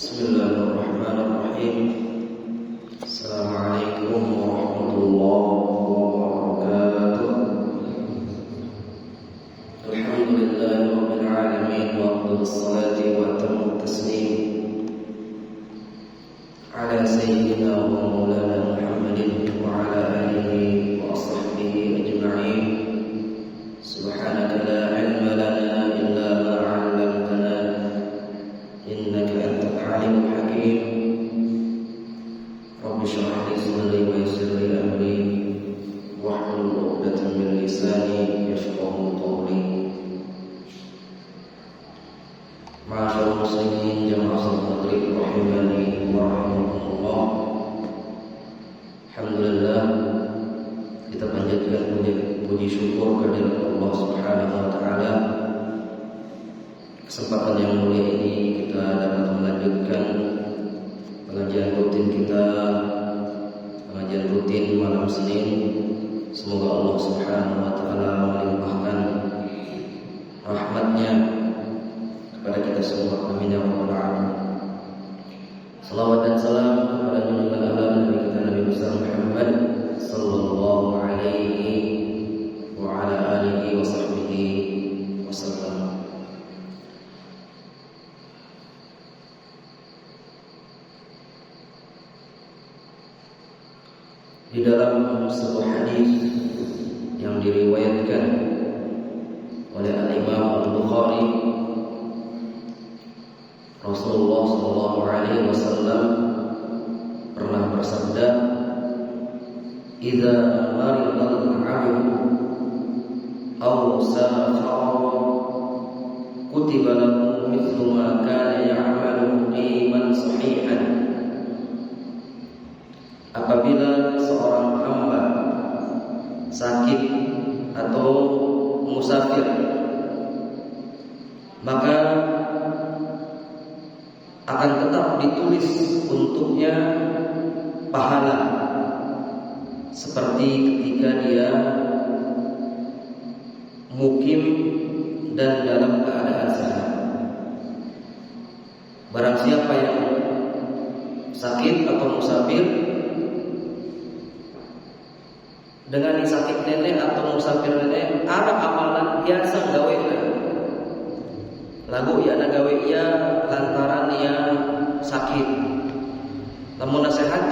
Bismillahirrahmanirrahim. Assalamualaikum warahmatullahi wabarakatuh. Alhamdulillahi rabbil alamin wa afdhalus salati wa atammu taslim ala sayyidina wa maulana Muhammadin wa ala alihi wa ashabihi ajma'in. Subhanaka la ilma lana illa ma 'allamtana innaka antal alimul hakim. Rabbi shrah li sadri wa yassir li amri wahlul 'uqdatam min lisani yafqahu qawli. Ma'asyiral muslimin jamaah maghrib rahimani wa rahimakumullah. Alhamdulillah, kita panjatkan puji syukur kehadirat Allah Subhanahu wa taala. Kesempatan yang mulia ini kita dapat melanjutkan pengajian rutin kita, pengajian rutin malam Senin. Semoga Allah Subhanahu wa taala melimpahkan rahmatnya kepada kita semua. Amin ya rabbal alamin. Salawat dan salam kepada junjungan alam Nabi kita Nabi besar Muhammad sallallahu alaihi wa ala alihi wa sahbihi wasallam. Di dalam sebuah hadis yang diriwayatkan oleh Al-Imam Al-Bukhari, Rasulullah sallallahu alaihi wasallam pernah bersabda, "Idza marida al-'abdu aw safara kutiba lahu mithlu ma kana ya'malu qiman sahihan." Apabila seorang hamba sakit atau musafir, maka akan tetap ditulis untuknya pahala seperti ketika dia mukim dan dalam keadaan sehat. Barang siapa yang sakit atau musafir, dengan sakit nenek atau musafir nenek, ada amalan biasa gawe lagu ya na gawe ya lantaran ia sakit. Namun nasihat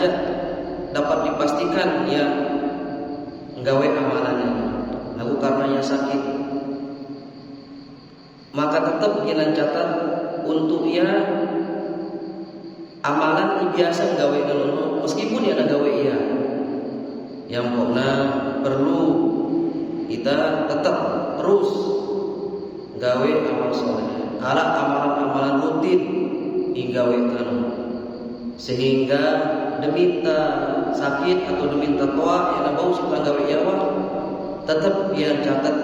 dapat dipastikan ia gawe amalannya lagu karena ia sakit, maka tetap ia catat untuk ia amalan biasa gawe dulu meskipun ia na gawe ia. Yang pokoknya perlu kita tetap terus gawe amal soleh, ala amalan-amalan rutin digawekan, sehingga deminta sakit atau deminta toa yang bau suka gawe iawa tetap ia catat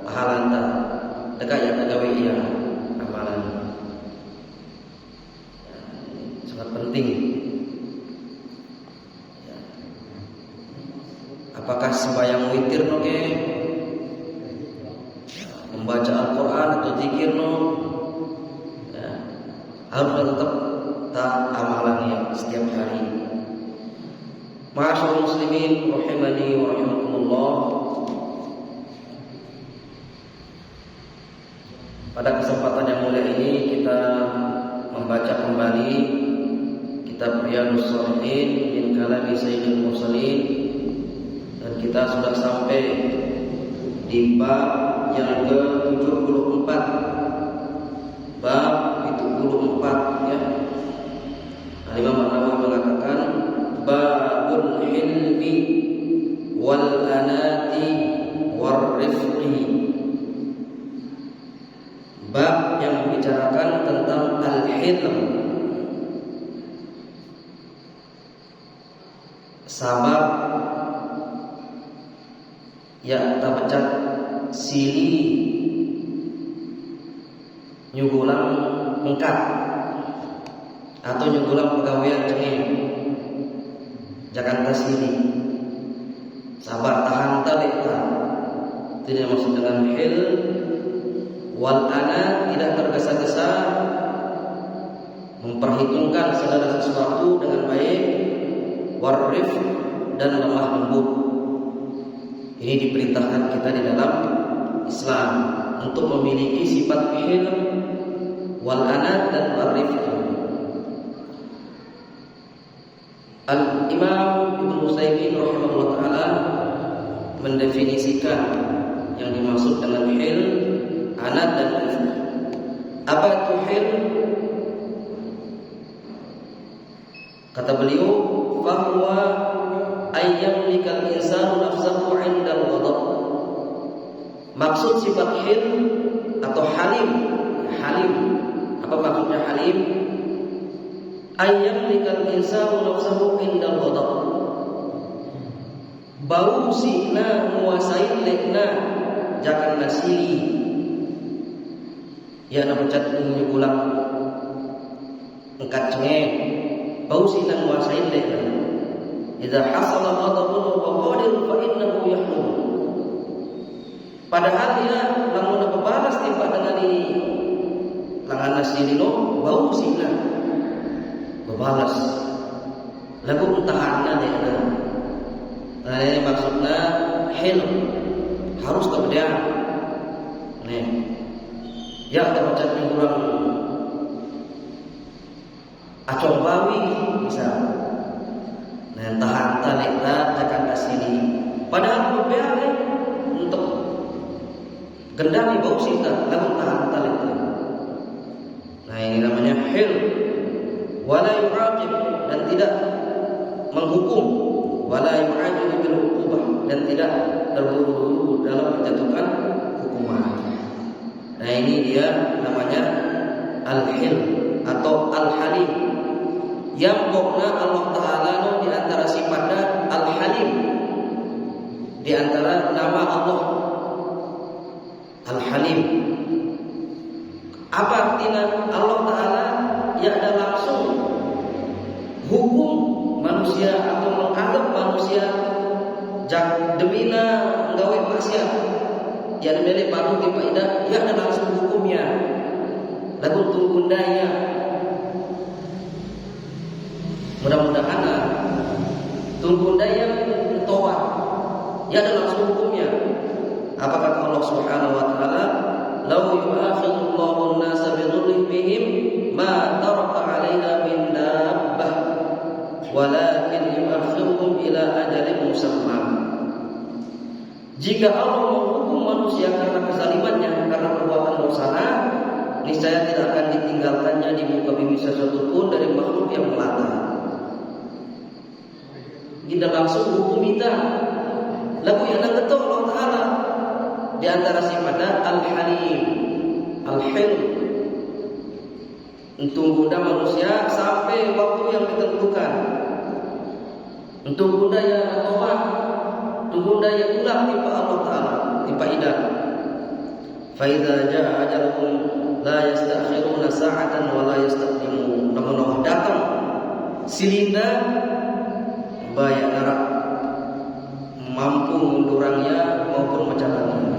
pahalanta dekat yang gawe ia amalan. Sangat penting. Apakah sembahyang witir noke, membaca Al-Quran atau zikir no, ya, harus tetap tak amalannya setiap hari. Ma'asyiral muslimin rahimani wa rahimakumullah. Pada kesempatan yang mulia ini kita membaca kembali kitab Riyadhus Shalihin min kalami Sayyidil Mursalin. Kita sudah sampai di bab yang ke-74. Bab 74 ya. Imam An-Nawawi mengatakan babul hilmi wal anati war rifqi. Bab yang membicarakan tentang al-hilm, sabar ya tabacat sili nyugulang engkat atau nyugulang pegawaian cengeng Jakarta sini sabar tahan talita tidak maksud dengan hil wal ana tidak tergesa-gesa memperhitungkan segala sesuatu dengan baik, warif dan lemah lembut. Ini diperintahkan kita di dalam Islam untuk memiliki sifat hilm, wal anat dan warif. Al-Imam Ibnu Utsaimin rahimahullah taala mendefinisikan yang dimaksud dengan hilm, anat dan rifq. Apa itu hilm? Kata beliau, "Fahuwa ayyamlikal insanu nafsahu 'inda al-ghadab." Maksud sifat hilm atau halim. Halim. Apa maksudnya halim? Ayyamlikal insanu nafsahu 'inda al-ghadab. Bau sina menguasai lekna jangan nasili. Ya nak pecat bunyi ulang engkat cengeng. Bau sina menguasai lekna. Idza hasala ghadabun wa qadir fa innahu yahlum. Padahal dia lamun bebalas tiba dengan ini langan nasili lo bau sina bebalas. Lagu entahanna dekna. Nah ini maksudnya hilm, harus kepedean. Nih, ya ada macam yang kurang acong bawi bisa. Nah tahan talita akan kasini. Padahal kepedean untuk gendami bau sita, lalu tahan talita. Nah ini namanya hilm. Wala yu'aqib dan tidak menghukum. Wala yu'ajilu bil 'uqubah dan tidak terburu-buru dalam menjatuhkan hukuman. Nah ini dia namanya al-hilm atau al-halim. Yang pokoknya Allah Ta'ala di antara sifatnya al-halim, di antara nama Allah al-halim. Apa artinya? Allah Ta'ala ya ada langsung hukum manusia atau mengadab manusia jak demina nggawe maksiat yang mele padu ti faedah ya ada langsung hukumnya lagu tunggu daya. Mudah-mudahan tunggu daya tawat ya ada langsung hukumnya. Apa kata Allah Subhanahu wa taala, "Law yu'akhidullahu an-nasa bi dhulmihim ma taraka 'alaiha min dabbah walakin yu'akhiruhum ila ajalin musamma." Jika Allah menghukum manusia karena kezalimannya, karena perbuatan dosanya, niscaya tidak akan ditinggalkannya di muka bumi sesuatu pun dari makhluk yang melata. Tidak langsung hukum kita. Lagu yang betul Allah Ta'ala di antara sifatnya al-halim, al-hilm. Untuk guna manusia sampai waktu yang ditentukan. Untuk guna yang taubat, untuk guna yang pulang timpa Allah Ta'ala, timpa idah. Fa idza jaa ajaluhum la yastakhiruna sa'atan wa la yastaqdimun. Namun datang silinda bayak narak mampu mundurangnya maupun mencatatnya.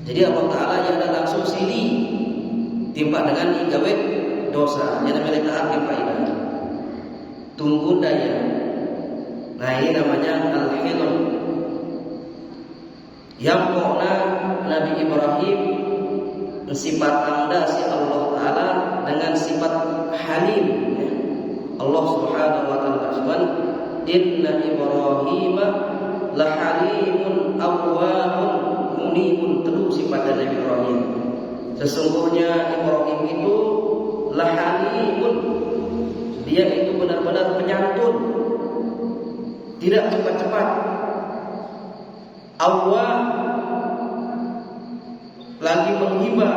Jadi Allah Ta'ala yang ada langsung sili timpa dengan igawe dosa yang namanya taat timpa idah. Tunggu daya. Nah ini namanya al-hilm. Yang pokoknya Nabi Ibrahim sifat anda si Allah Ta'ala dengan sifat halim. Allah Subhanahu wa taala berfirman, "Inna Ibrahim la halimun awwahun munibun." Terus sifat Nabi Ibrahim. Sesungguhnya Ibrahim itu la halimun. Dia itu benar-benar penyantun. Tidak cepat-cepat. Awwah lagi menghibah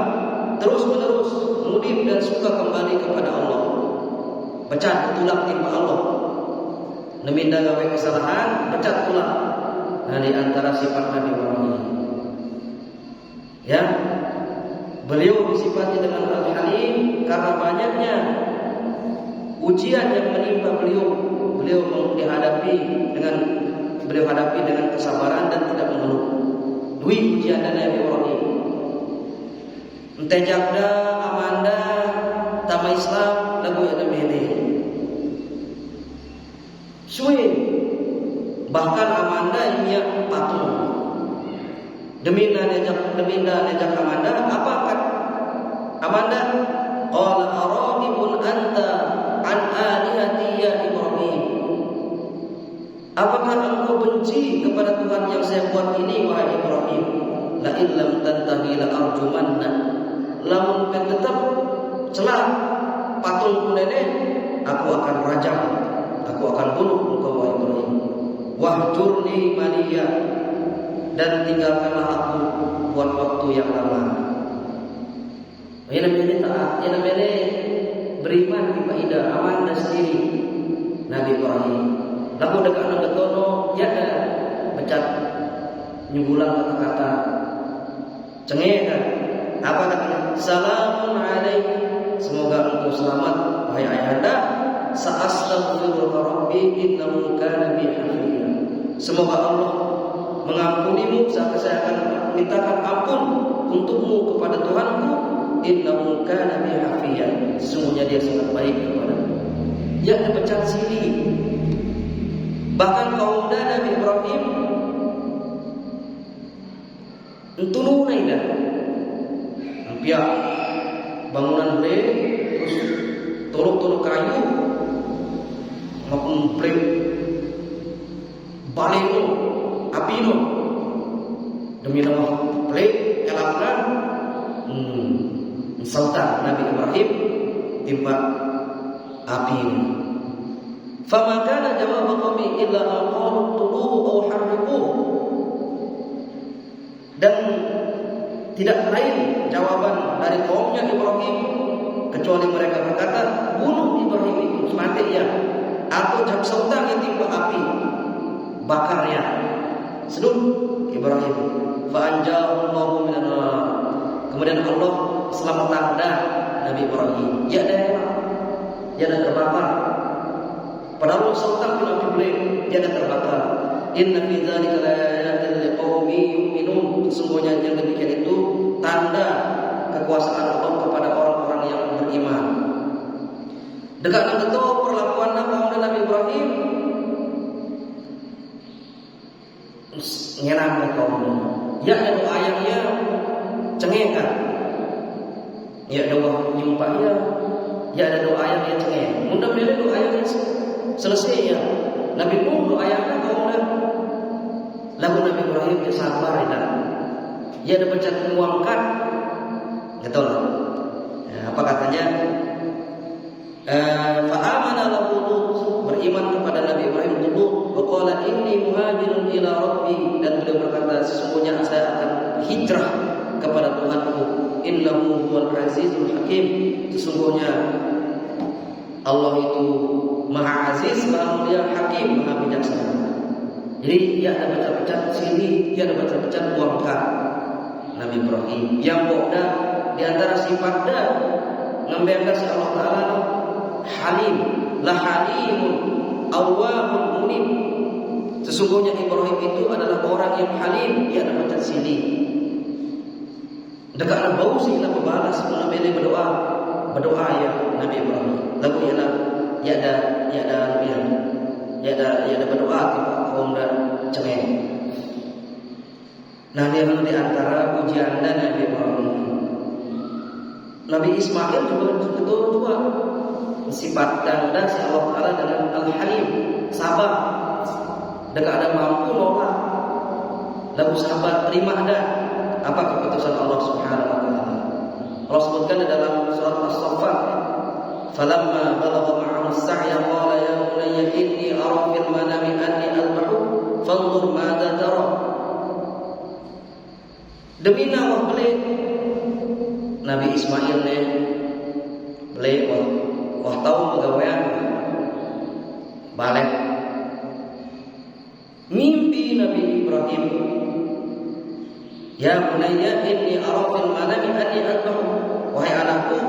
terus-menerus munib dan suka kembali kepada Allah. Pecat tulang timpa Allah. Neminda gawe kesalahan, pecat tulang. Nah di antara sifat Nabi Ibrahim. Ya, beliau disifati dengan al-halim karena banyaknya ujian yang menimpa beliau. Beliau hadapi dengan kesabaran dan tidak mengeluh. Dui ujian dan Nabi Ibrahim. Ente jakda amanda tamai bahkan amanda ia patung. Deminda nejak amanda, apa kan? Amanda qala aradibun anta an alihati ya Ibrahim. Apakah engkau benci kepada Tuhan yang saya buat ini wahai Ibrahim? La illam tantahi la arjumanna. Lamun tetap celah patungku nenek, aku akan rajam, aku akan bunuh engkau wahai Ibrahim. Wahjurni maliya, dan tinggalkanlah aku buat waktu yang lama. Ini namanya taat, ini namanya beriman kepada aman dan sendiri Nabi Ibrahim. Lalu dekat nang getono ya ada becat nyugulang kata-kata cengeng kan. Apa katanya? Salamun alaikum, semoga engkau selamat wahai ayahanda. Sa'astaghfiru rabbi innahu kana bi hafiya. Semoga Allah mengampunimu, saya akan mintakan ampun untukmu kepada Tuhanku. Innahu kana bi hafiya, sesungguhnya dia sangat baik kepadamu. Ya dipecat sini. Bahkan kaum Nabi Ibrahim entununai dah. Ampia bangunan beli terus tolok-tolok kayu maupun beli baleno api no demi nama beli elapna sultan Nabi Ibrahim timba api. Fama kana jawab qaumi illa an qalu tuluhu aw harriquhu. Dan tidak lain jawaban dari kaumnya Ibrahim kecuali mereka berkata, bunuh Ibrahim itu mati ya, atau jak sultan yang timba api bakarnya. Sedut Ibrahim. Fa anjallahu minan nar. Kemudian Allah selamatkan Nabi Ibrahim. Ya dah terbakar. Padahal sultan pun api boleh dia dah terbakar. Inna fi dzalika laayatin liqaumin yu'minun. Sesungguhnya yang demikian itu tanda kekuasaan Allah kepada orang-orang yang beriman. Dekat dengan itu perlakuan Nabi Ibrahim ngenam ke kaumnya. Ya ada doa ayahnya cengeng kan? Ya doa nyumpahnya. Ya ada doa ayahnya cengeng. Mudah-mudahan doa ayahnya selesai ya. Nabi Nuh doa ayahnya kaumnya. Lalu Nabi Ibrahim dia sabar ya. Dia ada pencet menguangkan. Betul lah. Ya, apa katanya? Fa'amana lahu Lut, beriman kepada Nabi Ibrahim dulu. Wa qala inni muhajirun ila rabbi, dan beliau berkata sesungguhnya saya akan hijrah kepada Tuhanku. Innahu huwal azizul hakim. Sesungguhnya Allah itu Maha Aziz, Maha Mulia, Hakim, Maha Bijaksana. Jadi dia ada baca-baca sini, dia ada baca-baca buangkan Nabi Ibrahim. Yang boda di antara sifatnya ngambil si Allah Taala Halim, la halimun, awwabun munib. Sesungguhnya Ibrahim itu adalah orang yang halim, dia ada baca sini. Dekat bau sih nak berbalas, Nabi berdoa ya Nabi Ibrahim. Lalu ia ada berdoa kepada kaum dan cengeng. Nah, ini adalah di antara ujian Nabi Ibrahim. Nabi Ismail juga sifat dan si Allah Taala dengan Al-Halim, sabar. Dekat ada mampu nolak, lalu sabar terima ada apa keputusan Allah Subhanahu Wa Taala. Allah sebutkan di dalam surat As-Saffat, falamma balagha ma'ahu as-sa'ya qala ya bunayya inni ara fil manami anni adbahuk fanzur madza tara. Demi nawah beli Nabi Ismail ne beli wah tahu pegawaian balik mimpi Nabi Ibrahim, ya bunayya inni ara fil manami anni adbahuk. Wahai anakku,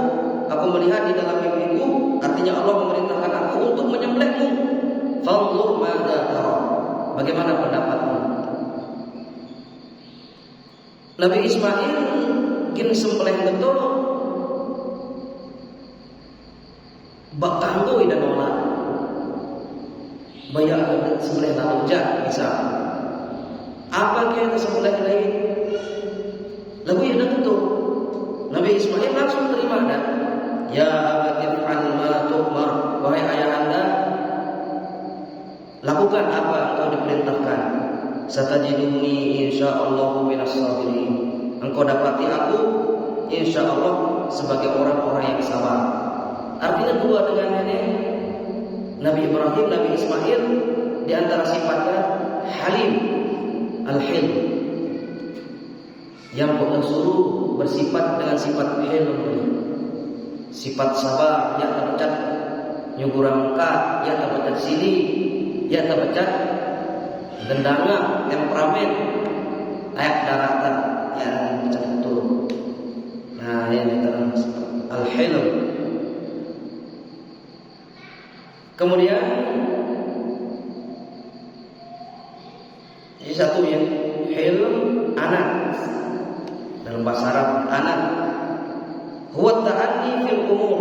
aku melihat di dalam mimpiku, artinya Allah memerintahkan aku untuk menyembelihmu. Fanzur madza tara. Bagaimana pendapatmu? Nabi Ismail mungkin sembelih betul bakanggo dan nolak. banyak sembelih laluja misal. Apa kita sembelih lain? Lagu yang itu Nabi Ismail langsung terima dah. Ya abatil ma tu'mar, wahai ayahanda, lakukan apa yang engkau diperintahkan. Satajiduni insyaallah minas sabirin. Engkau dapati aku insyaallah sebagai orang-orang yang sabar. Artinya dua dengan nenek Nabi Ibrahim, Nabi Ismail, di antara sifatnya halim, al-hilm, yang Allah suruh bersifat dengan sifat hilm, sifat sabar, ya terpecat nyugurang ka, ya terpecat sini, ya terpecat dendanga, temperamen, ayak daratan, ya terpecat itu. Nah, ini terang al-hilm. Kemudian ini satu yang hilm, anak. Dalam bahasa Arab anak huwa ta'anni fil umur.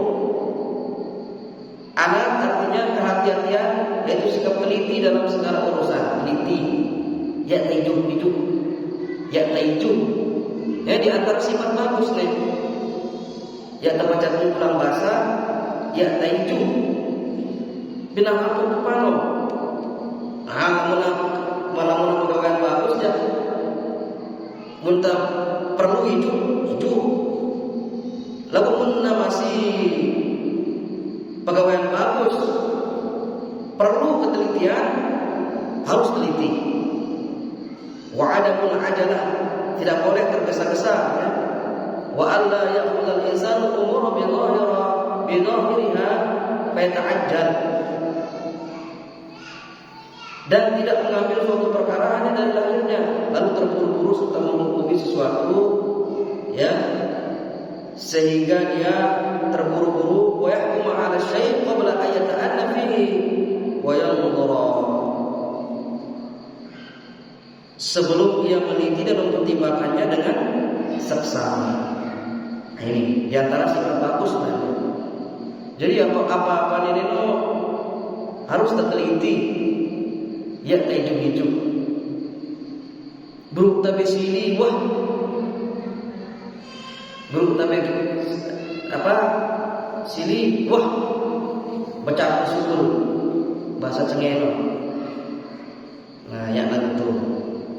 Anak artinya kehati-hatian, yaitu sikap teliti dalam segala urusan. Teliti, ya taiju, ya taiju. Ya, di antara sifat bagus nih. Ya terbaca pulang bahasa, ya taiju. Bilang aku kepano. Malah pegawai bagus ya. Muntah perlu hidup. Lalu munna masih pegawai yang bagus, perlu ketelitian, harus teliti. Wa adamul ajalah, tidak boleh tergesa-gesa, ya. Wa alla ya'khudhal insanu umura bi dhahiriha fa yata'ajjal. Dan tidak mengambil suatu perkara hanya dari lahirnya, lalu terburu-buru serta menghukumi sesuatu, ya, sehingga dia terburu-buru wa yahkumu 'ala syai' qabla an yata'anna fihi wa yanzura, sebelum ia meneliti dan mempertimbangkannya dengan seksama. Nah, ini di antara sifat bagus tadi. Jadi apa-apa ini harus terteliti. Ya taiju-iju. Buruk tabe sini wah. Buruk tabe apa? Sini wah. Baca syukur bahasa Cengeno. Nah, yang itu.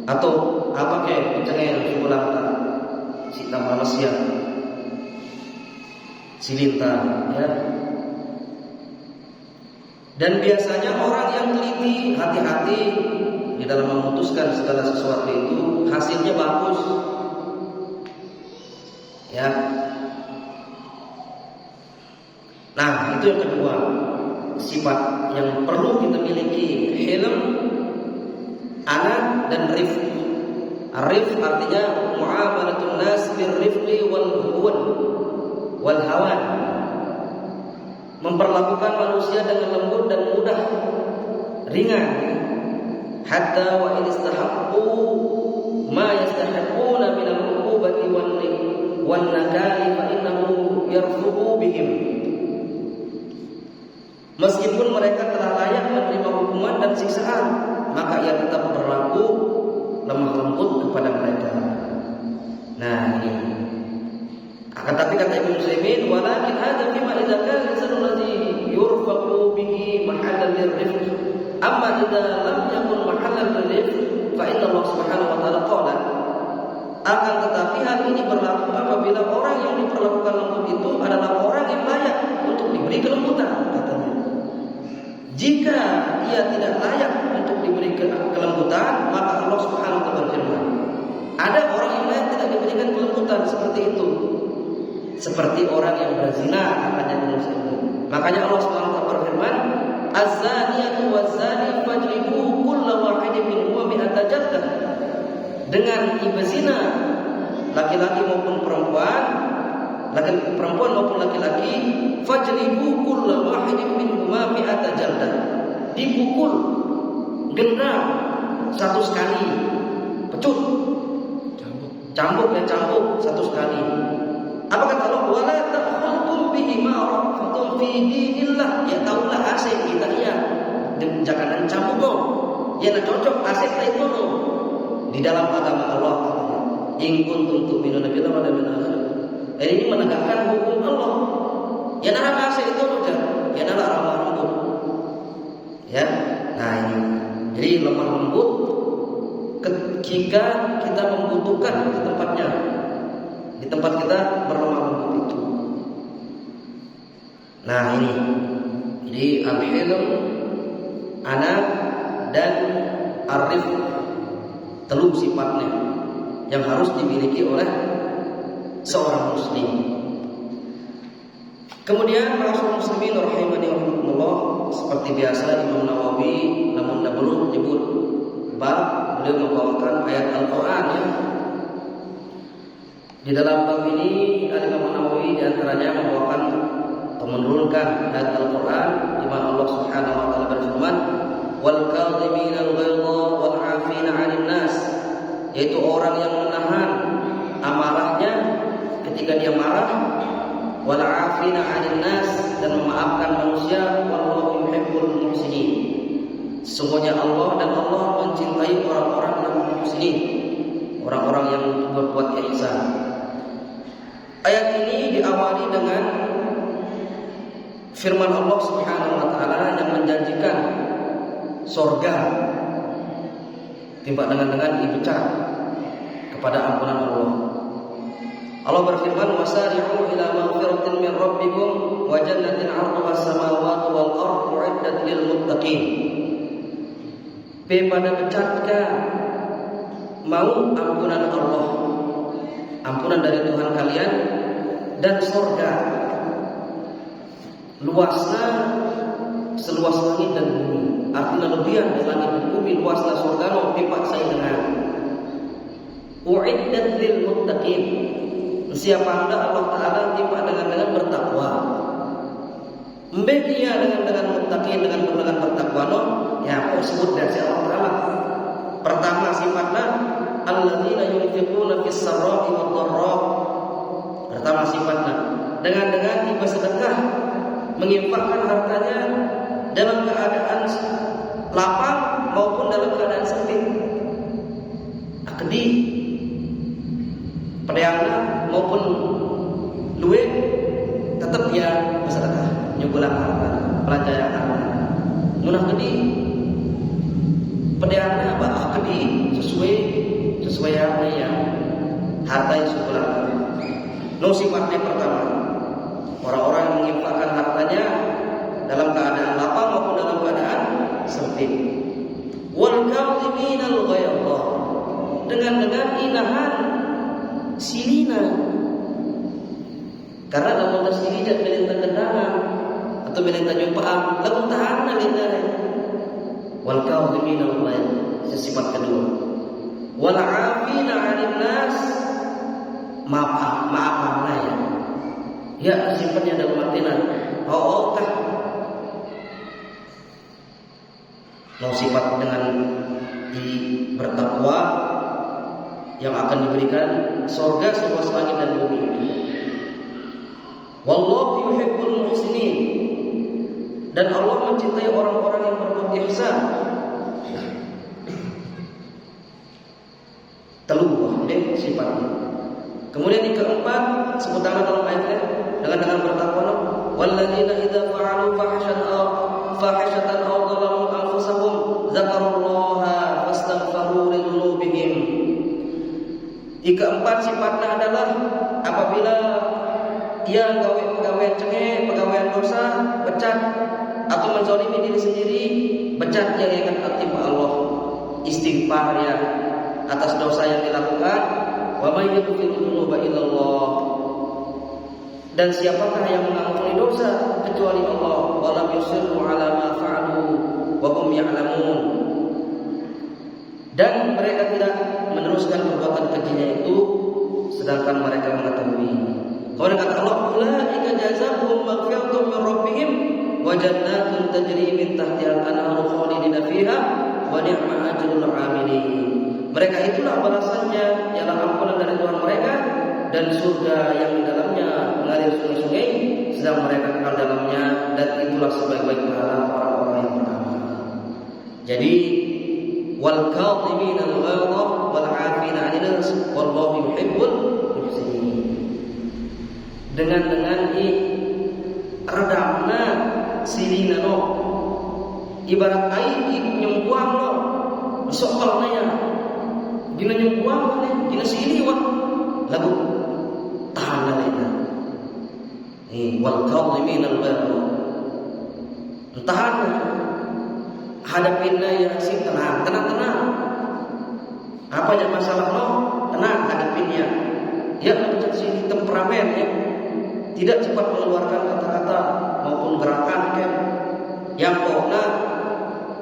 Atau apa kayak Cengeno ulang tak sita manusia. Silinta, ya. Dan biasanya orang yang teliti, hati-hati di dalam memutuskan segala sesuatu itu, hasilnya bagus. Ya. Nah, itu yang kedua, sifat yang perlu kita miliki, hilm, anak, dan rifq. Rifq artinya muamalatun nas birrifqi wal hawan. Memperlakukan manusia dengan lembut dan mudah, ringan. Hatta wa in istahaqqu ma yastahiquna min al-uqubati wan nakali fa innahu yarfuqu bihim. Meskipun mereka telah layak menerima hukuman dan siksaan, maka ia tetap berlaku lemah lembut kepada mereka. Nah, ini. Akan tapi kata Ibnu Utsaimin, walakin hadza bima idza kana al-insanu alladhi yurfaqu bihi mahallan lirifq. Amma idza lam yakun mahallan lirifq, fa inna Allah Subhanahu wa taala qala. Akan tetapi hal ini berlaku apabila orang yang diperlakukan lembut itu adalah orang yang layak untuk diberi kelembutan, katanya. Jika ia tidak layak untuk diberi kelembutan, maka Allah Subhanahu wa taala berfirman, ada orang yang layak tidak diberikan kelembutan seperti itu. Seperti orang yang berzina, katanya Muslim. Makanya Allah Subhanahu wa taala berfirman, "Az-zaniyatu waz-zani fajlibu kulla wahidin minhuma mi'ata jaldah." Dengan berzina laki-laki maupun perempuan, maupun laki-laki, fajlibu kulla wahidin minhuma mi'ata jaldah. Dipukul, gendam 100 kali, pecut, cambuk 100 kali. Apa kata Allah? Wala ta'khudhukum bihi ma rafatun fi dinillah. Ya taulah asing kita, ya. jangan campur ya nak cocok asik tak itu di dalam agama Allah. In kuntum tu'minuna billahi wal yawmil akhir. Ini menegakkan hukum Allah. Ya nak asik itu ya nak lemah lembut. Ya. Nah ini. Jadi lemah lembut ketika kita membutuhkan di tempatnya. Di tempat kita berlemah lembut itu. Nah ini. Jadi al-hilm, anak dan arif, telur sifatnya yang harus dimiliki oleh seorang muslim. Kemudian Rasul muslimin rahimani rahimakumullah, seperti biasa Imam Nawawi namun belum menyebut bab, beliau membawakan ayat Al-Qur'an ya. Di dalam bab ini Imam Nawawi di antaranya membawakan atau menurunkan ayat Al-Qur'an di mana Allah Subhanahu wa taala berfirman, "Wal kadhimina al-ghaidha wal 'afina 'anil nas", yaitu orang yang menahan amarahnya ketika dia marah, wal 'afina 'anil nas, dan memaafkan manusia, wallahu yuhibbul muhsinin. Sesungguhnya Allah dan Allah mencintai orang-orang yang muhsinin, orang-orang yang berbuat ihsan. Ayat ini diawali dengan firman Allah Subhanahu wa taala yang menjanjikan surga timba dengan dipecat kepada ampunan Allah. Allah berfirman, "Wasari'u ila maghfiratin min rabbikum wa jannatin 'arduha as-samawati wal ardu 'iddat lil muttaqin." Pada pecatkah mau ampunan Allah, ampunan dari Tuhan kalian, dan surga luasnya seluas langit dan bumi. Artinya lebihan dari langit dan bumi, luasnya surga no pipak saya dengan u'iddat lil muttaqin. Siapa anda Allah Ta'ala tiba dengan bertakwa. Membedia dengan muttaqin, dengan bertakwa no. Ya, kok sebut dari Allah Ta'ala. Pertama sifatnya alladzina yunfiquna fis sarra'i wad dharra. Pertama sifatnya dengan tiba sedekah, menginfakkan hartanya dalam keadaan lapang maupun dalam keadaan sempit. Akdi pedangna maupun duit tetap dia bersedekah, nyugulan harta, pelajaran harta. Munah gede pedangna apa akdi sesuai apa ya harta yang nyugulan. No sifatnya pertama orang-orang yang menginfakkan hartanya dalam keadaan lapang maupun dalam keadaan sempit. Wal kadhiminal ghaidha, dengan inahan silina. Karena lamun tersili jak melintang kendangan atau melintang jumpaan, lamun tahan lindare. Wal kadhiminal ghaidha, sifat kedua. Wal 'afina 'anil nas, maafan ya. Ya sifatnya dalam artinya kah mau sifat dengan bertakwa yang akan diberikan surga seluas langit dan bumi. Wallahu yuhibbul muhsinin, dan Allah mencintai orang-orang yang berbuat ihsan. Teluh ini sifatnya. Kemudian yang keempat sebutan dalam ayatnya dengan bertakwa, walladzina idza fa'alu fahishatan aw dhalamu anfusahum dzakarullaha fastaghfiru lidzunubihim. Yang keempat sifatnya adalah apabila ia pegawai cengeng, pegawai dosa, becat atau menzalimi diri sendiri, becat yang ingat kepada Allah, istighfar ya atas dosa yang dilakukan. Wa may yaghfiru dzunuba illallah, dan siapakah yang mengampuni dosa kecuali Allah. Wa lam yusirru ala ma fa'alu wa hum ya'lamun, dan mereka tidak meneruskan perbuatan kejinya itu sedangkan mereka mengetahui. Kemudian kata Allah, ulaika jazaohum maghfiratun min rabbihim wa jannatun tajri min tahtiha al-anharu khalidina fiha wa ni'ma ajrul 'amilin. Mereka itulah balasannya, ialah ampunan dari Tuhan mereka dan surga yang di dalamnya mengalir sungai-sungai sedang mereka kekal dalamnya, dan itulah sebaik-baik pahala orang-orang yang beramal. Jadi wal kadhimin al-ghaidha wal 'afina 'anil nas wallahu yuhibbul muhsinin. Dengan redamna silina no ibarat air nyembuang no sokalna ya gina nyembuang ne gina sili wa lagu tahan laina wal kadhimin al-ghaidha tahan hadapinna ya sing tenang apa yang masalah no tenang hadapinnya dia macam sini temperamen ya tidak cepat mengeluarkan kata-kata maupun gerakan kan yang pokna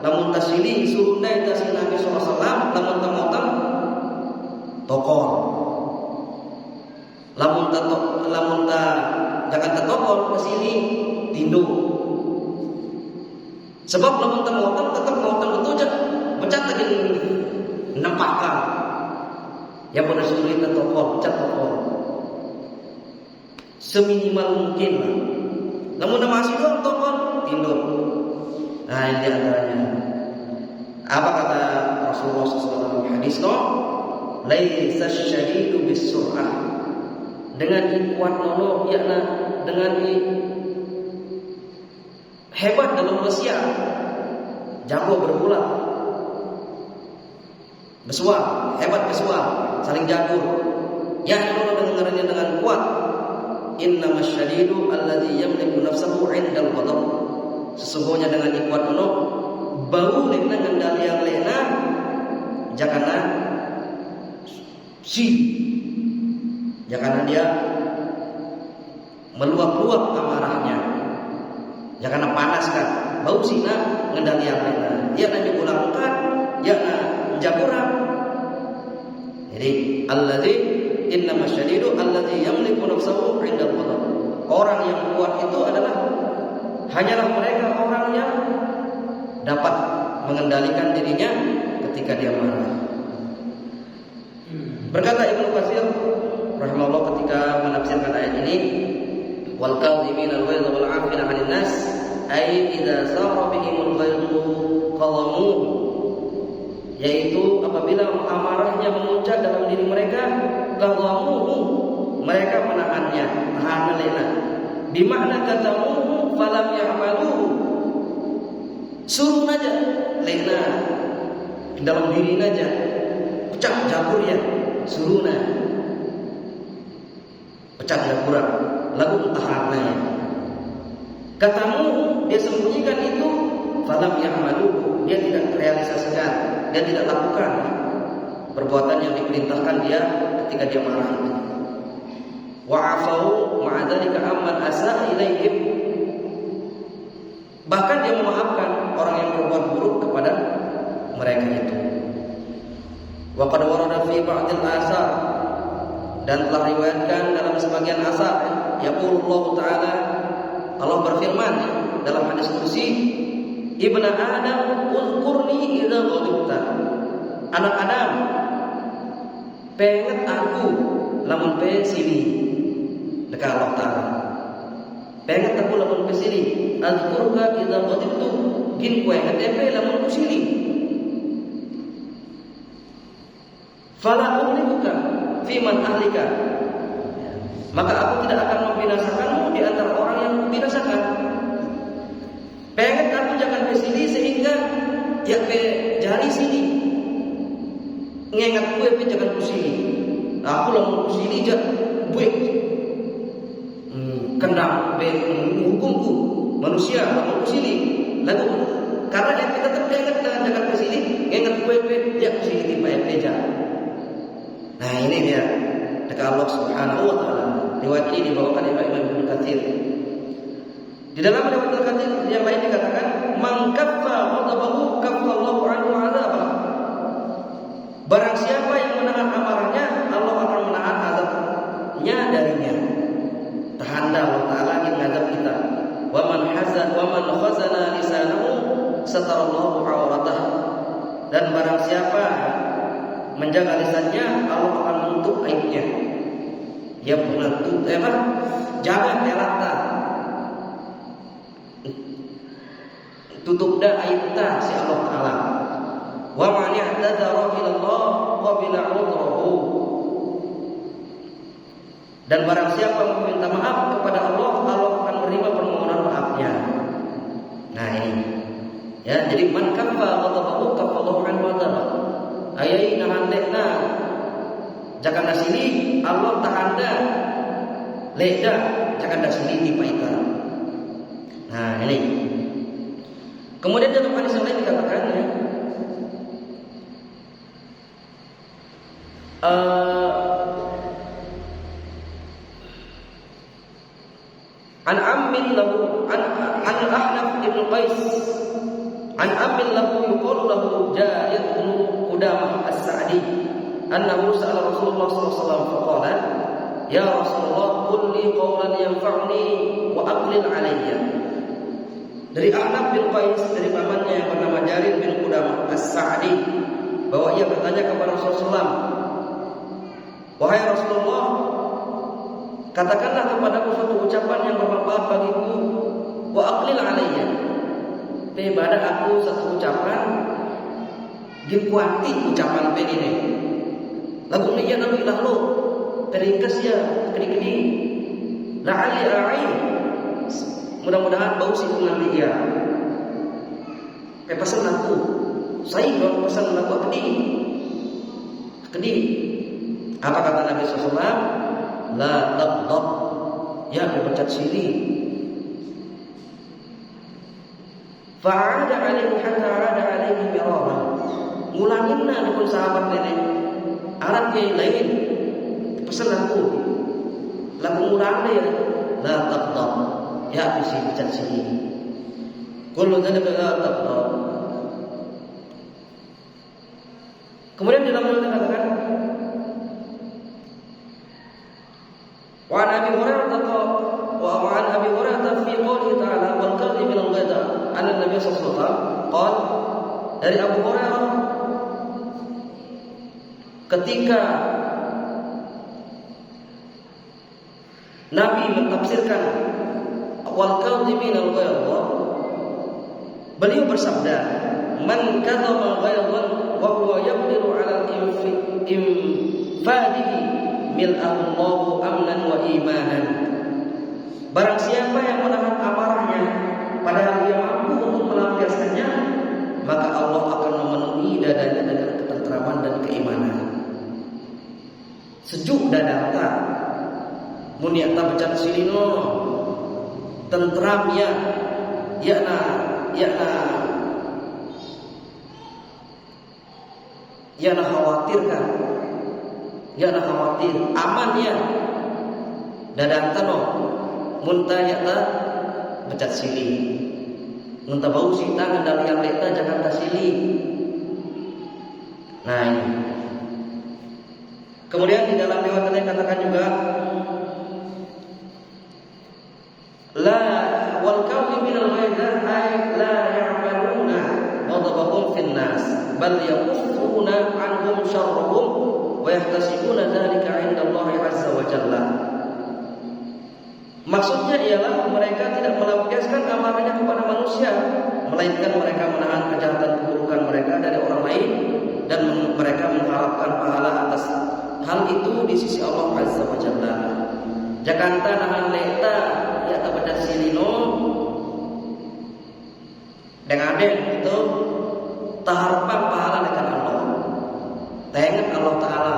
lamun tasili surunda tasili Nabi sallallahu alaihi wasallam lamun tamotan tokol lamun ta jangan tetokol tasili tinduk sebab lamun tamotan tetap motan betul aja becat lagi nampakkan ya pada sulit tetokol becat tokol seminimal mungkin lah. Namun masih doang tokon tinduk. Nah ini antaranya. Apa kata Rasulullah SAW dalam hadis no? Laisa syadidu bisur'ah. Dengan kuat nono yakna dengan hebat dalam usia, jago bergulat, besuah, hebat besuah, saling jago. Ya nono dengannya dengan kuat. Innamas syadidu alladzi yamliku nafsahu 'indal ghadab. Sesungguhnya dengan ikuat ono bau lena ngendali yang lena jakana jakana dia meluap-luap amarahnya. Jakana panas kan. Bau sina ngendali yang lena. Dia nanya ulangkan, ya na jaburan. Jadi alladzi innamas syadidu alladzi yamliku nafsahu 'indal ghadab. Orang yang kuat itu adalah hanyalah mereka orang yang dapat mengendalikan dirinya ketika dia marah. Berkata Ibnu Katsir rahimahullah ketika menafsirkan ayat ini, wal kadhimin al-ghaidha wal 'afina 'anil nas ay idza sara bihimul ghaidhu qalamu, yaitu apabila amarahnya memuncak dalam diri mereka, qalamuhu, mereka menahannya, tahan lena. Bimakna katamuhu falam ya'maluhu, suruh aja lena dalam diri aja, pecah jabur ya, suruh na pecah jabur, lalu tahannya. Katamuhu, dia sembunyikan itu, falam ya'maluhu, dia tidak realisasikan, dia tidak lakukan perbuatan yang diperintahkan dia ketika dia marah itu. Wa'afau ma'adzalika amman asa'a ilaihim, bahkan dia memaafkan orang yang berbuat buruk kepada mereka itu. Wa qad warada fi ba'dil asar, dan telah riwayatkan dalam sebagian asar, yaqulullahu ta'ala, Allah berfirman dalam hadis qudsi, Ibnu Adam uzkurni idza ghadibta, anak Adam pengen aku lamun pe sini dekat Allah Ta'ala, pengen aku lamun pe sini azkurka idza ghadibtu, gin kowe ngetepe lamun ku sini, fala uhlikuka fi man ahlika, maka aku tidak akan membinasakanmu di antara orang yang kubinasakan. Pengen aku jangan ke sini sehingga ya pe jari sini ngengat gue pe jangan ke sini. Aku lamun ke sini jak gue kendang pe hukumku manusia lamun ke sini. Lalu karena yang kita tetap ingat dengan jangan ke sini, ngengat gue pe jak ke sini tiba pe jak. Nah ini dia dekat Allah Subhanahu wa taala. Riwayat ini dibawakan oleh Imam Ibnu Katsir. Di dalam riwayat Ibnu Katsir yang lain dikatakan, "Man kaffa ghadabahu kaffa Allahu anhu 'adzabah." Barang siapa yang menahan amarahnya, Allah akan menahan azabnya darinya. Tahanlah Allah Taala yang ngadab kita. Wa man khazana lisanahu satarallahu 'auratah. Dan barang siapa menjaga lisannya, Allah akan menutup aibnya. Dia menutup jaga elakta, tutup dah aibta si Allah Taala. Wa man i'tadzara ila Allah qabila 'udhrahu. Dan barang siapa meminta maaf kepada Allah, Allah akan menerima permohonan maafnya. Nah ini, ya, jadi man kaffa ghadabahu kafallahu anhu ghadabah. Ayai nahandekna jangan dasili Allah tahanda leda jangan dasili dipaita. Nah ini. Kemudian dalam hadis lain dikatakan ya, an ammin lahu an Ahnaf ibn Qais an ammin lahu yuqalu lahu Ja'id bin Qudamah as-Sa'di annahu sa'ala Rasulullah sallallahu alaihi wasallam faqala ya Rasulullah qul li qawlan yanfa'uni wa aqlil alayya. Dari Ahnaf bin Qais, dari pamannya yang bernama Jarir bin Qudamah as-Sa'di, bahwa ia bertanya kepada Rasulullah, wahai Rasulullah, katakanlah kepadaku suatu ucapan yang bermanfaat bagiku, wa aqlil alayya. Pada aku satu ucapan, dikuati ucapan ini. Lagu ini ya nabi lahlu, teringkas ya, kedi-kedi, la'ali a'in. Mudah-mudahan bau si nanti dia. Pesan aku, saya dong pesan aku kedi. Apa kata Nabi SAW? La tabdab, ya berpecat siri. Fa'ada alaihi hatta ada alaihi miraran. Ngulanginna dengan sahabat nenek. Arab yang lain pesan aku. Lagu ngulang dia. La tabdab, ya bisi pecat siri. Kullu dzalika la tabdab. Kemudian dalam hal dikatakan wa an Abi Hurairah fi qouli ta'ala wal kadhib min al-ghadab anna Nabi sallallahu alaihi wasallam qala, dari Abu Hurairah ketika Nabi mentafsirkan wal kadhib min al-ghadab, beliau bersabda, man kadzaba ghaidan wa huwa yaqdiru ala infadihi mil'allahu amnan wa imanan. Barang siapa yang menahan amarahnya padahal dia mampu untuk melampiaskannya, maka Allah akan memenuhi dadanya dengan ketentraman dan keimanan. Sejuk dadata mun ya tabacat silino tentram ya khawatir kan, khawatir aman ya dadanta no munta yata becat sili munta bau sita ngendali yang leta jangan tasili. Nah ini. Kemudian di dalam riwayat yang katakan juga la wal kadhib min al-ghaidah ay la ya'maluna ghadabahum fin nas bal yaquffuna anhum syarrahum wa yahtasibuna dzalika 'inda Allah 'azza wa jalla. Maksudnya ialah mereka tidak melampiaskan amarahnya kepada manusia, melainkan mereka menahan kejahatan keburukan mereka dari orang lain dan mereka mengharapkan pahala atas hal itu di sisi Allah Azza wa Jalla. Jakarta nahan leta ya kepada silino dengan itu taharpan pahala dengan Allah. Tengen Allah Ta'ala.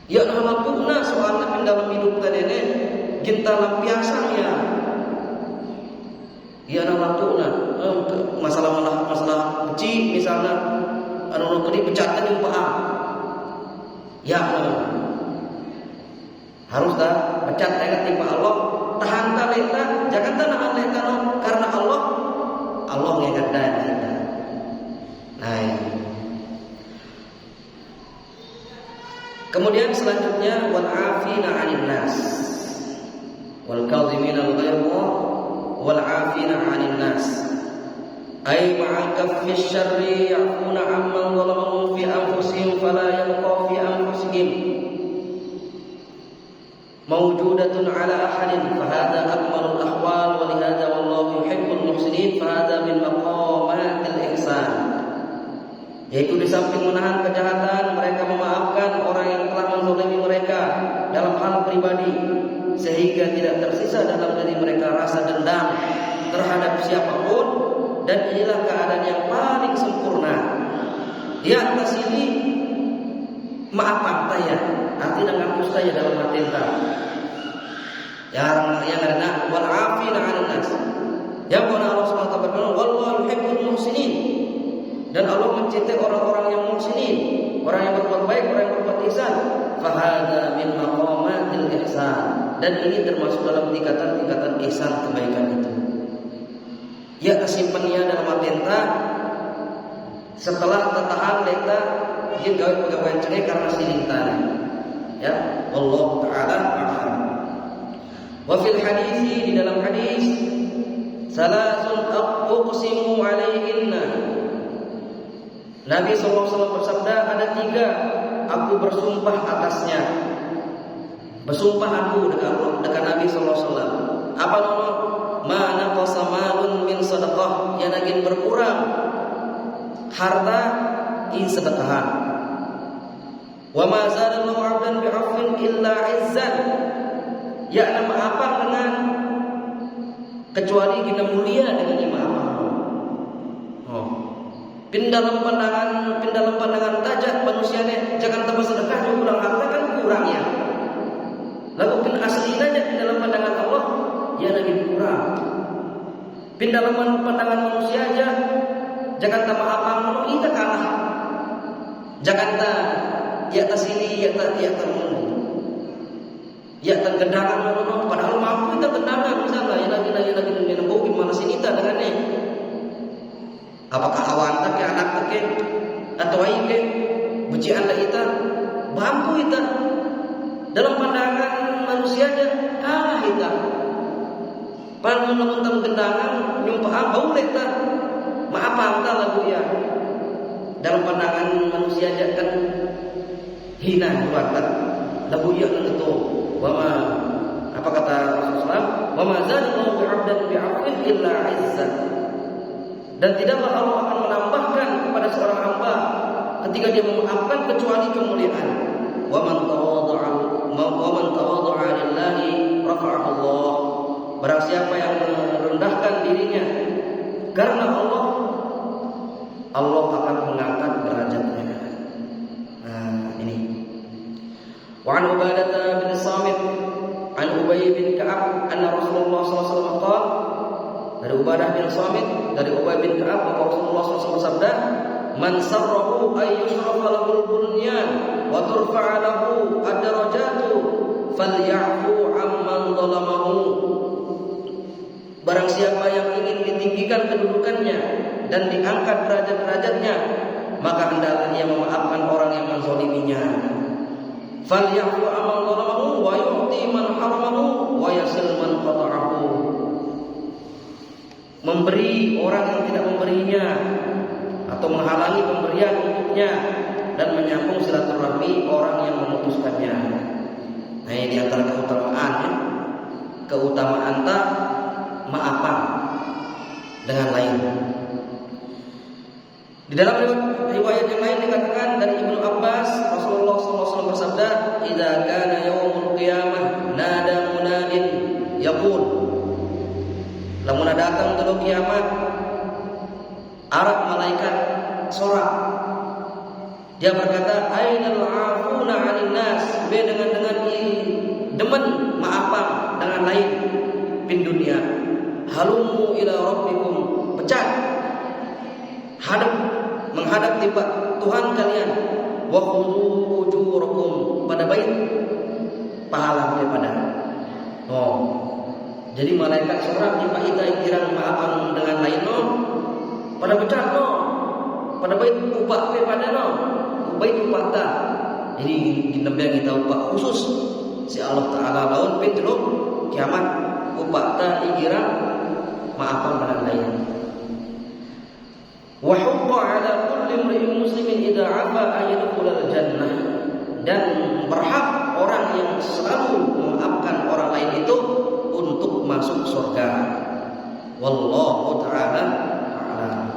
Ya nalapuna soalnya dalam hidup tadi ini kita lampiasan ya. Ya nalapuna masalah kecil misalnya anu tadi pecatan yang paham. Ya harus dah pecat dengan timpa Allah. Tahan tak leta, jangan tahan leta no, karena Allah ngingat kita. Nah ini. Kemudian selanjutnya wal afina 'anil nas wal kadhimina al-ghayza wal afina 'anil nas ay ma'a kaffi syarri ya'funa 'amman zalamahum fi anfusihim fala yalqa fi anfusihim mawjudatun 'ala ahadin fa hadha akmalul ahwal wa li hadha wallahu yuhibbul muhsinin fa hadha min maqamatil ihsan. Yaitu di samping menahan kejahatan, mereka memaafkan orang yang telah menzalimi mereka dalam hal pribadi, sehingga tidak tersisa dalam diri mereka rasa dendam terhadap siapapun, dan inilah keadaan yang paling sempurna. Di atas ini maafan saya, artinya ngapus saya dalam hati kita. Yang ada wal afina 'anil nas. Yang mana Allah SWT berfirman, wallahu yuhibbul muhsinin. Dan Allah mencintai orang-orang yang muhsinin, orang yang berbuat baik, orang yang berbuat ihsan. Fahada min maqamatil ihsan. Dan ini termasuk dalam tingkatan-tingkatan ihsan kebaikan itu. Ya kesimpannya dalam atenta setelah tatahan leta dia gawe pegawai cerai karena silintana. Ya, Allah taala a'lam. Wa fil hadis, di dalam hadis, salasun aqsimu alaihinna. Nabi SAW bersabda, ada 3 aku bersumpah atasnya. Bersumpah aku dekat Nabi SAW. Apa nama? Mana qasamalun min sedekah, yang lagi berkurang harta in sedekahan. Wa ma zadallahu 'abdan bi'afwin illa 'izzan. Ya nama apa dengan kecuali kita mulia dengan maaf. Pin dalam pandangan tajak manusianya jangan tambah sedekah kurang harta kan kurang ya. Lalu pin aslinya di dalam pandangan Allah ya lagi kurang. Pin dalam pandangan manusia aja jangan tambah apa mau kita kalah. Jangan ya atas ini ya gendangan mau padahal mampu kita gendangan misalnya ya lagi menembok gimana sini kita dengannya. Apakah awan tak anak tak atau aike beci anda kita mampu kita dalam pandangan manusianya kalah kita. Pan menonton gendangan nyumpah bau kita maaf anta lagu ya dalam pandangan manusia aja kan hina buatan lagu ya itu wama apa kata Rasulullah wama zadallahu bi'abdan bi'afwin illa 'izzan. Dan tidaklah Allah akan menambahkan kepada seorang hamba ketika dia memaafkan kecuali kemuliaan. Wa man tawadha'a lillahi rafa'ahu Allah. Barang siapa yang merendahkan dirinya karena Allah, Allah akan mengangkat derajatnya. Nah, ini. Wa 'an Ubadah bin Samit an Ubay bin Ka'ab anna Rasulullah sallallahu alaihi wasallam qala. Dari Ubadah bin Samit, dari Ubay bin Ka'ab, bahwa Rasulullah SAW bersabda, "Man sarrahu ay yushrafa lahul bunyan wa turfa'a lahu ad-darajatu falyafu 'amman zalamahu." Barang siapa yang ingin ditinggikan kedudukannya dan diangkat derajat-derajatnya, maka hendaklah ia memaafkan orang yang menzaliminya. Falyafu 'amman zalamahu wa yu'ti man haramahu wa yasil man qata'ahu. Memberi orang yang tidak memberinya atau menghalangi pemberian untuknya dan menyambung silaturahmi orang yang memutuskannya. Nah, ini di antara keutamaan ya. Keutamaan tak maafan dengan lain. Di dalam riwayat yang lain dikatakan dari Ibnu Abbas, Rasulullah SAW bersabda, "Idza kana yaumul qiyamah nada munadin yaqul." Lamun datang ke kiamat, arah malaikat sorak. Dia berkata, "Ainal 'afuna 'anil nas?" Dengan demen maafan dengan lain di dunia. Halumu ila rabbikum, pecah menghadap tiba Tuhan kalian. Wa khudhu ujurakum, pada bait pahala daripada. Jadi malaikat seorang jika kita yang kira maafan dengan lain pada pecah pada bait upah pada bait upah ta. Jadi dinembang kita upah khusus si Allah Taala lawan pintu kiamat upah ta dikira maafan dengan lain. Wa hubba 'ala kulli imri'in muslimin idza 'afa ayyadkhulal jannah. Dan berhak orang yang selalu memaafkan orang lain itu untuk masuk surga. Wallahu ta'ala a'lam.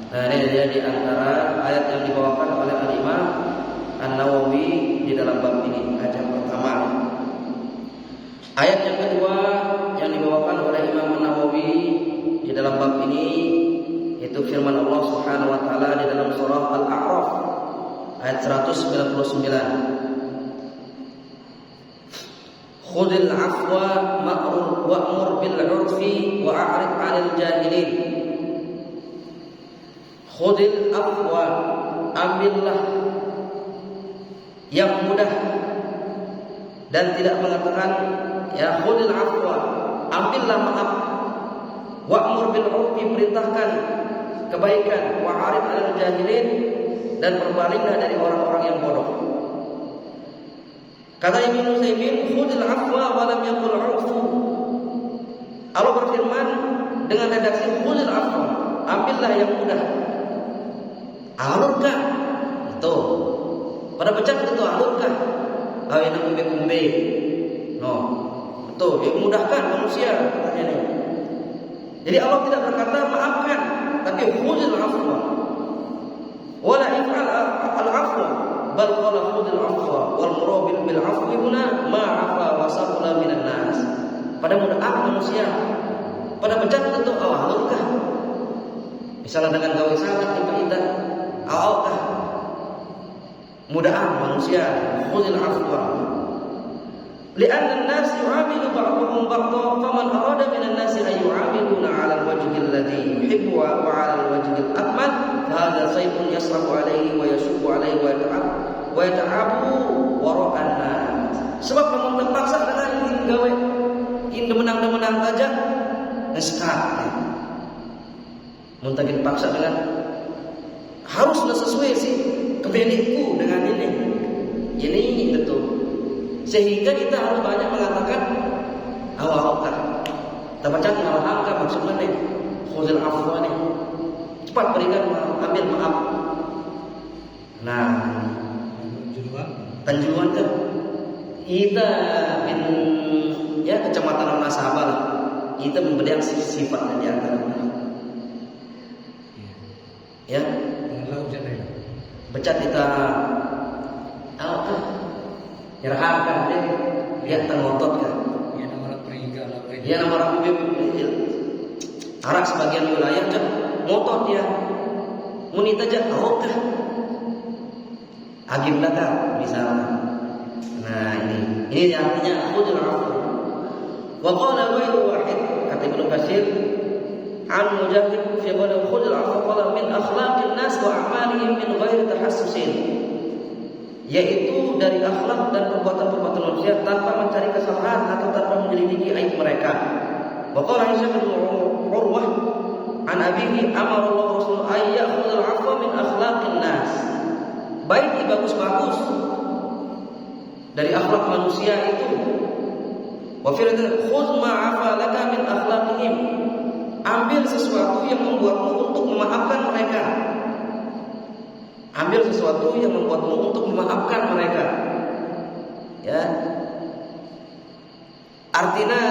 Nah, ini dia di antara ayat yang dibawakan oleh Al-Imam An-Nawawi di dalam bab ini, ayat yang pertama. Ayat yang kedua yang dibawakan oleh Imam An-Nawawi di dalam bab ini yaitu firman Allah Subhanahu wa taala di dalam surah Al-A'raf ayat 199. Khudil afwa wa'mur bil 'urfi wa a'rid 'anil jahilin. Khudil afwa, ambillah yang mudah, dan tidak mengatakan ya khudil afwa, ambillah maaf. Wa'mur bil 'urfi, perintahkan kebaikan, wa 'arid 'anil jahilin, dan berpalinglah dari orang-orang yang bodoh. Kata Ibnu Utsaimin, khudil afwa wa lam yaqul 'urfu. Allah berfirman dengan redaksi khudil afwa, ambillah yang mudah. Alurkah? Itu. Pada pecat itu alurkah? Awina kumbe-kumbe. No. Itu, mudahkan manusia katanya ini. Jadi Allah tidak berkata maafkan, tapi khudil afwa. Wala if'al al-afwa, bal qala khudil afwa wal murabil bil afwi huna ma afa wa sabula minan nas. Pada mudah manusia, pada pecat itu alurkah? Misalnya dengan gawe salat di kita, alurkah? Mudahah manusia, khudil afwa. Li'anna an-nas yu'amilu ba'dhum ba'dhan, faman arada minan nasi an yu'amiluna 'ala al-wajhi alladhi yuhibbu wa 'ala al-wajhi al-akmal, hadha sayfun yasrafu 'alayhi wa yashqu 'alayhi wa yata'abu wara'a an-nas. Sebab kamu terpaksa dengan ingin gawe menang saja ngeskat. Muntagin paksa dengan harus sesuai sih kebenikku dengan ini betul. Sehingga kita harus banyak mengatakan awal-awal. Tabacan awal-awal maksudnya nih khudil afwa nih. Cepat berikan maaf, ambil maaf. Nah, Tanjuan tuh kita kecamatan Nasabah lah. Kita memberikan sifatnya di antara ya. Becat kita nyerahkan deh, lihat tengotot kan. Ya nomor periga lah. Ya nomor arah sebagian wilayah kan ngotot dia. Munit aja kah? Agim kah misalnya. Nah ini artinya khudil afwa. Wa qala ghairu wahid, kata Ibnu Katsir an Mujahid fi qala khudil afwa qala min akhlaqin nas wa a'malihim min ghairi tahassusin. Yaitu dari akhlak dan perbuatan-perbuatan manusia tanpa mencari kesalahan atau tanpa menyelidiki aib mereka. Wa qala Hisham bin Urwah an abihi amara Allah Rasul ay ya'khudul 'afwa min akhlaqin nas. Baik bagus-bagus dari akhlak manusia itu. Wa firman khudz ma 'afa laka min akhlaqihim. Ambil sesuatu yang membuatmu untuk memaafkan mereka. Ambil sesuatu yang membuatmu untuk memaafkan mereka. Ya. Artinya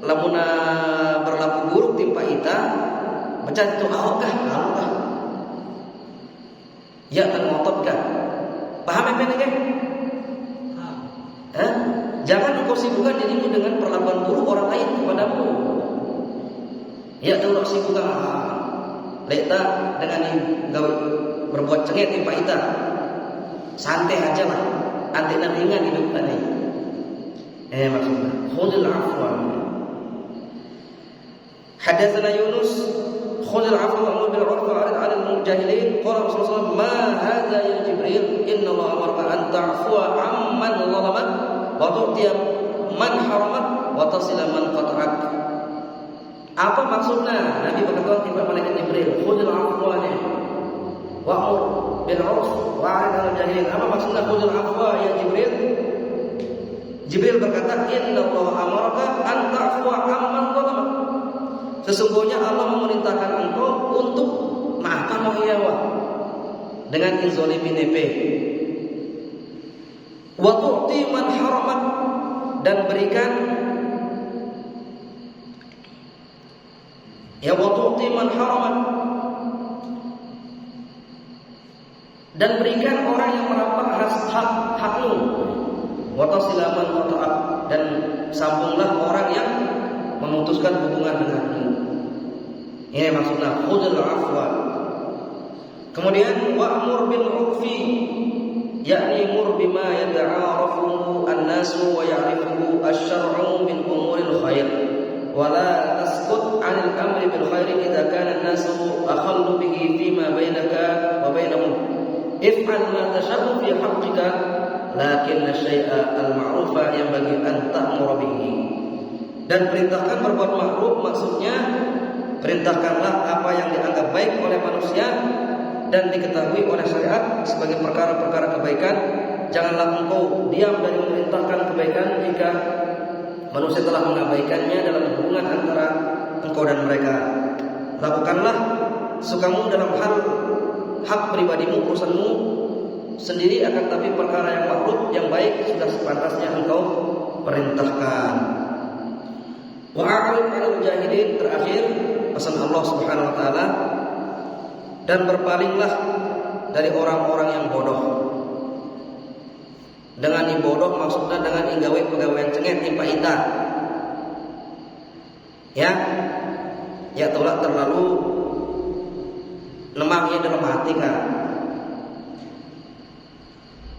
lamuna berlaku buruk timpa ita, becat itu alkah? Ya kan ngototkah? Paham apa ini kan? Jangan engkau sibukkan dirimu dengan perlakuan buruk orang lain kepadamu. Ya tahu sibukkan leta dengan gawe berbuat cengeng timpa ita. Santai aja lah. Antina ringan hidup tadi. Maksudnya khudil afwa. Hadatsana Yunus khudil afwa wa'mur bil 'urfi wa'rid 'anil jahilin. Qala Rasulullah ma hadza ya Jibril inna Allah amarka an ta'fwa 'amman zalamak wa tu'ti man haramak wa tasila man qata'ak. Apa maksudnya? Nabi berkata kepada malaikat Jibril, khudil afwa wa'mur bil 'urfi wa'rid 'anil jahilin. Apa maksudnya khudil afwa ya Jibril? Jibril berkata, inna Allah amarka an ta'fwa 'amman zalamak. Sesungguhnya Allah memerintahkan engkau untuk maafkan wahyawa dengan inzolimin nepe. Wa tu'ti man haramat, dan berikan wa tu'ti man haramat, dan berikan orang yang merampas hakmu. Wa tasilaman qata'ak, dan sambunglah orang yang memutuskan hubungan denganmu. Ini maksudnya khudhul afwa. Kemudian wa'mur bil 'urfi, yakni mur bima yata'arafu an-nasu wa ya'rifuhu asy-syar'u min umuril khair, wa la tasqut 'anil amri bil khair idza kana an-nasu akhallu bihi fima bainaka wa bainahum. If'al ma tasha'u fi haqqika, lakin asy-syai'a al-ma'rufa yanbaghi an ta'mura bihi. Dan perintahkan berbuat ma'ruf, maksudnya perintahkanlah apa yang dianggap baik oleh manusia dan diketahui oleh syariat sebagai perkara-perkara kebaikan. Janganlah engkau diam dari memerintahkan kebaikan jika manusia telah mengabaikannya dalam hubungan antara engkau dan mereka. Lakukanlah sukamu dalam hal hak pribadimu, urusanmu sendiri, akan tapi perkara yang ma'ruf, yang baik sudah sepantasnya engkau perintahkan. Wa'a'rid 'anil jahilin, terakhir pesan Allah Subhanahu wa taala, dan berpalinglah dari orang-orang yang bodoh. Dengan yang bodoh maksudnya dengan inggawe pegawai cenget timpa ita. Ya tolak terlalu lemahnya dalam hati kan.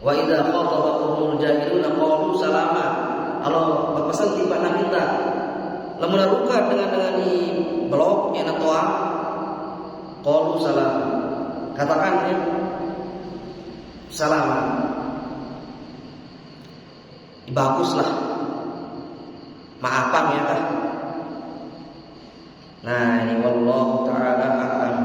Wa idza khatabahumul jahiluna qalu salama. Allah berpesan timpa kita. Lamun ruka dengan i blok yang toa qalu salam, katakan ya salam. Baguslah, maafan ya kah. Nah ini wallahu ta'ala a'lam.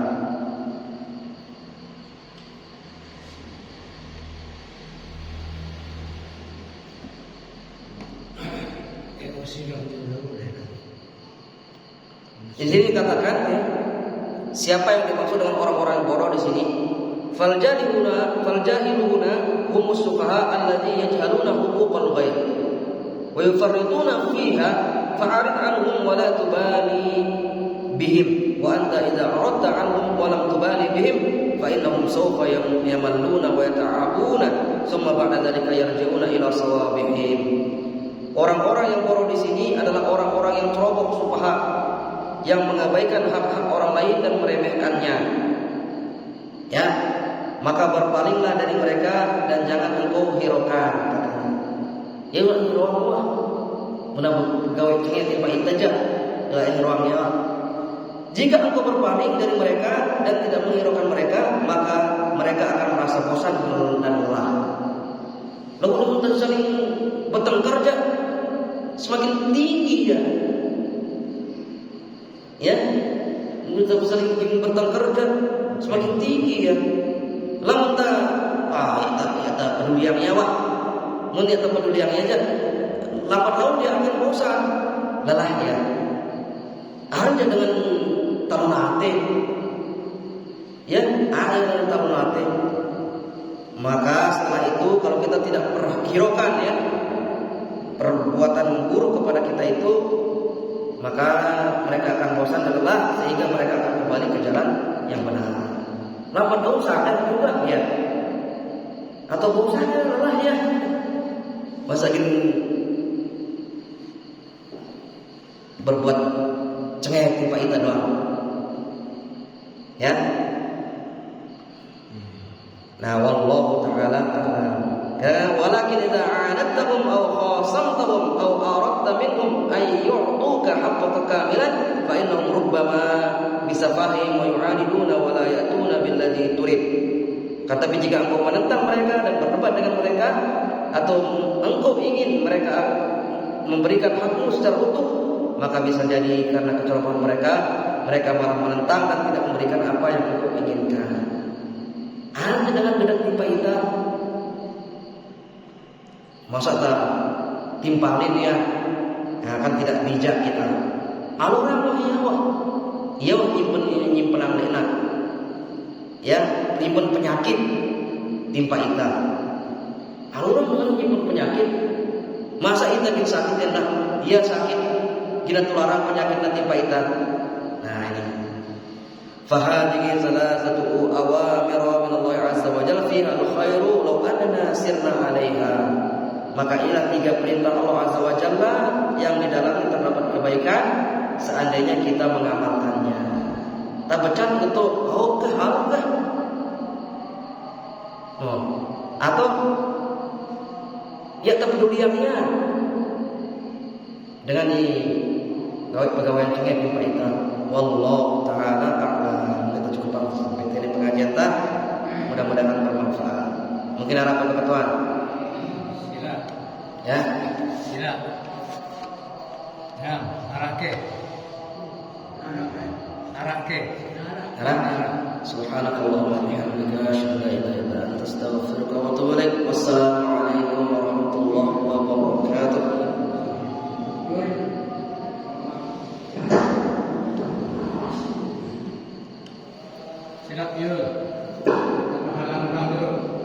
Di sini dikatakan ya, siapa yang dimaksud dengan orang-orang bodoh di sini? Faljahiluna humus sufaha alladzi yajhaluna huquqal ghair wa yufarrituna fiha fa'arid anhum wa la tubali bihim wa anta idza aradta anhum wa lam tubali bihim fa innahum sawfa yamalluna wa yata'abuna thumma ba'da dzalika yarji'una ila sawabihim. Orang-orang yang bodoh di sini adalah orang-orang yang ceroboh sufaha, yang mengabaikan hak-hak orang lain dan meremehkannya. Ya, maka berpalinglah dari mereka dan jangan engkau hiraukan. Ya ulah hirauan gua. Menabut pegawai cengit di pahit aja. Ya hirauannya. Jika engkau berpaling dari mereka dan tidak menghiraukan mereka, maka mereka akan merasa bosan dan lelah. Lalu kita saling bertengkar aja, semakin tinggi ya. Ya, kita saling bertengkar aja, semakin tinggi ya. Lamun kita peduli yang nyawa, mun dia peduli yang aja, lambat laun dia akan bosan, lelah ya. Ada dengan talunate, ya, ada dengan talunate. Maka setelah itu kalau kita tidak hiraukan ya perbuatan buruk kepada kita itu, maka mereka akan bosan dan lelah sehingga mereka akan kembali ke jalan yang benar. Lambat laun sadar juga ya, atau bosan dan lelah ya, masa gini berbuat cengeng tipe itu doang, ya. Nah, wallahu ta'ala a'lam. Ya, walakin idza 'anadtahum aw khasamtahum aw aradta minhum ay yu'tuka haqqaka kamilan fa innahum rubbama bisafahim wa yu'aniduna wa la ya'tuna billadhi turid. Tetapi jika engkau menentang mereka dan berdebat dengan mereka, atau engkau ingin mereka memberikan hakmu secara utuh, maka bisa jadi karena kecerobohan mereka malah menentang dan tidak memberikan apa yang engkau inginkan. Hanya dengan bedak timpa kita, masa tak timpalin ya, akan tidak bijak kita. Alurang iya nyimpen enak, ya, nyimpen penyakit timpa kita. Alurang dengan nyimpen penyakit, masa kita bisa sakit enak, iya sakit, kita tularan penyakit timpa kita. Nah ini. Fahadhihi thalathatu awamir min Allah azza wa jalla fiha al-khairu law anna sirna 'alaiha. Maka inilah 3 perintah Allah azza wa jalla yang di dalamnya terdapat kebaikan seandainya kita mengamalkannya. Tabacan itu haukah haukah? Atau ya terpeduliannya dengan pegawai tinggi Pak Ita. Wallahu taala a'lam. Kita cukup sampai ini pengajian kita. Mudah-mudahan bermanfaat. Mungkin harapan ketuaan. Sila. Ya. Sila. Ya, arake. Arake. Subhanakallahumma wa bihamdika asyhadu an la ilaha illa anta astaghfiruka wa atubu ilaik. Wassalamualaikum warahmatullahi wabarakatuh. Silap yuk.